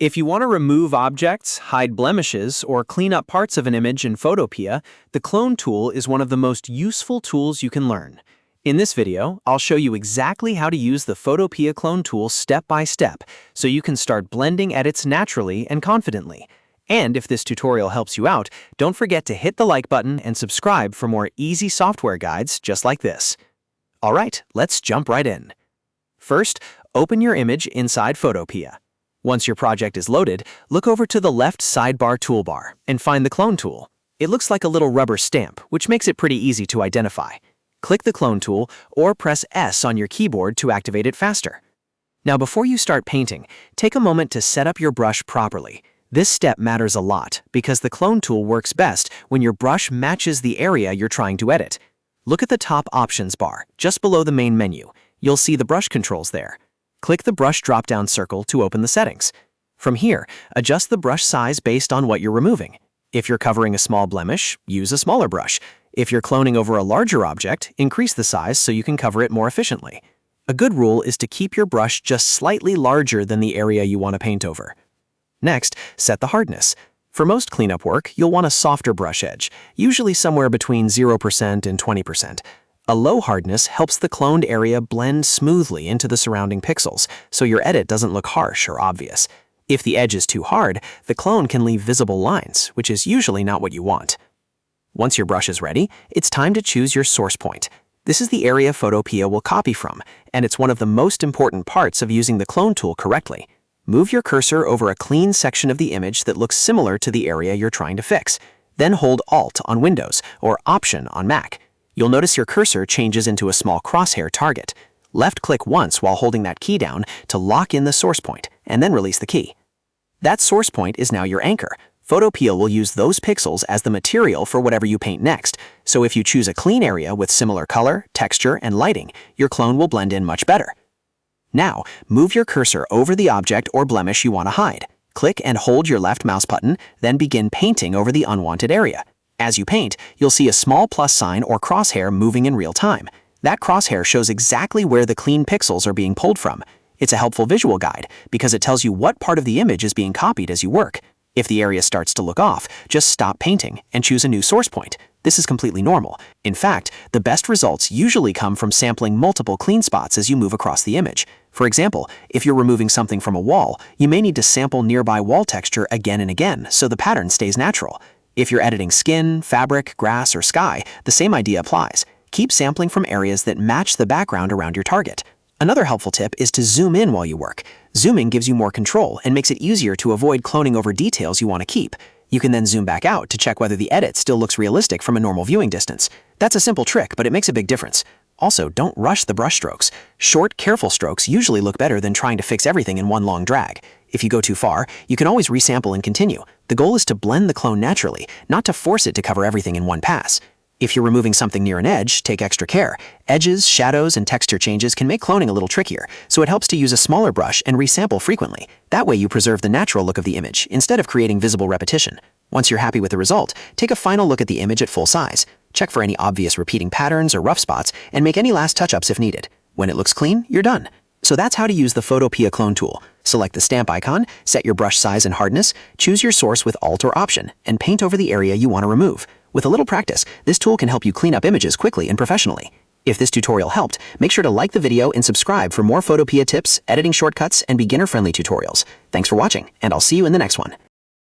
If you want to remove objects, hide blemishes, or clean up parts of an image in Photopea, the Clone Tool is one of the most useful tools you can learn. In this video, I'll show you exactly how to use the Photopea Clone Tool step by step, so you can start blending edits naturally and confidently. And if this tutorial helps you out, don't forget to hit the like button and subscribe for more easy software guides just like this. Alright, let's jump right in. First, open your image inside Photopea. Once your project is loaded, look over to the left sidebar toolbar and find the Clone Tool. It looks like a little rubber stamp, which makes it pretty easy to identify. Click the Clone Tool or press S on your keyboard to activate it faster. Now before you start painting, take a moment to set up your brush properly. This step matters a lot because the Clone Tool works best when your brush matches the area you're trying to edit. Look at the top options bar, just below the main menu. You'll see the brush controls there. Click the brush drop-down circle to open the settings. From here, adjust the brush size based on what you're removing. If you're covering a small blemish, use a smaller brush. If you're cloning over a larger object, increase the size so you can cover it more efficiently. A good rule is to keep your brush just slightly larger than the area you want to paint over. Next, set the hardness. For most cleanup work, you'll want a softer brush edge, usually somewhere between 0% and 20%. A low hardness helps the cloned area blend smoothly into the surrounding pixels, so your edit doesn't look harsh or obvious. If the edge is too hard, the clone can leave visible lines, which is usually not what you want. Once your brush is ready, it's time to choose your source point. This is the area Photopea will copy from, and it's one of the most important parts of using the Clone Tool correctly. Move your cursor over a clean section of the image that looks similar to the area you're trying to fix. Then hold Alt on Windows or Option on Mac. You'll notice your cursor changes into a small crosshair target. Left-click once while holding that key down to lock in the source point, and then release the key. That source point is now your anchor. Photopea will use those pixels as the material for whatever you paint next, so if you choose a clean area with similar color, texture, and lighting, your clone will blend in much better. Now, move your cursor over the object or blemish you want to hide. Click and hold your left mouse button, then begin painting over the unwanted area. As you paint, you'll see a small plus sign or crosshair moving in real time. That crosshair shows exactly where the clean pixels are being pulled from. It's a helpful visual guide because it tells you what part of the image is being copied as you work. If the area starts to look off, just stop painting and choose a new source point. This is completely normal. In fact, the best results usually come from sampling multiple clean spots as you move across the image. For example, if you're removing something from a wall, you may need to sample nearby wall texture again and again so the pattern stays natural. If you're editing skin, fabric, grass, or sky, the same idea applies. Keep sampling from areas that match the background around your target. Another helpful tip is to zoom in while you work. Zooming gives you more control and makes it easier to avoid cloning over details you want to keep. You can then zoom back out to check whether the edit still looks realistic from a normal viewing distance. That's a simple trick, but it makes a big difference. Also, don't rush the brush strokes. Short, careful strokes usually look better than trying to fix everything in one long drag. If you go too far, you can always resample and continue. The goal is to blend the clone naturally, not to force it to cover everything in one pass. If you're removing something near an edge, take extra care. Edges, shadows, and texture changes can make cloning a little trickier, so it helps to use a smaller brush and resample frequently. That way you preserve the natural look of the image, instead of creating visible repetition. Once you're happy with the result, take a final look at the image at full size. Check for any obvious repeating patterns or rough spots, and make any last touch-ups if needed. When it looks clean, you're done. So that's how to use the Photopea Clone Tool. Select the stamp icon, set your brush size and hardness, choose your source with Alt or Option, and paint over the area you want to remove. With a little practice, this tool can help you clean up images quickly and professionally. If this tutorial helped, make sure to like the video and subscribe for more Photopea tips, editing shortcuts, and beginner-friendly tutorials. Thanks for watching, and I'll see you in the next one.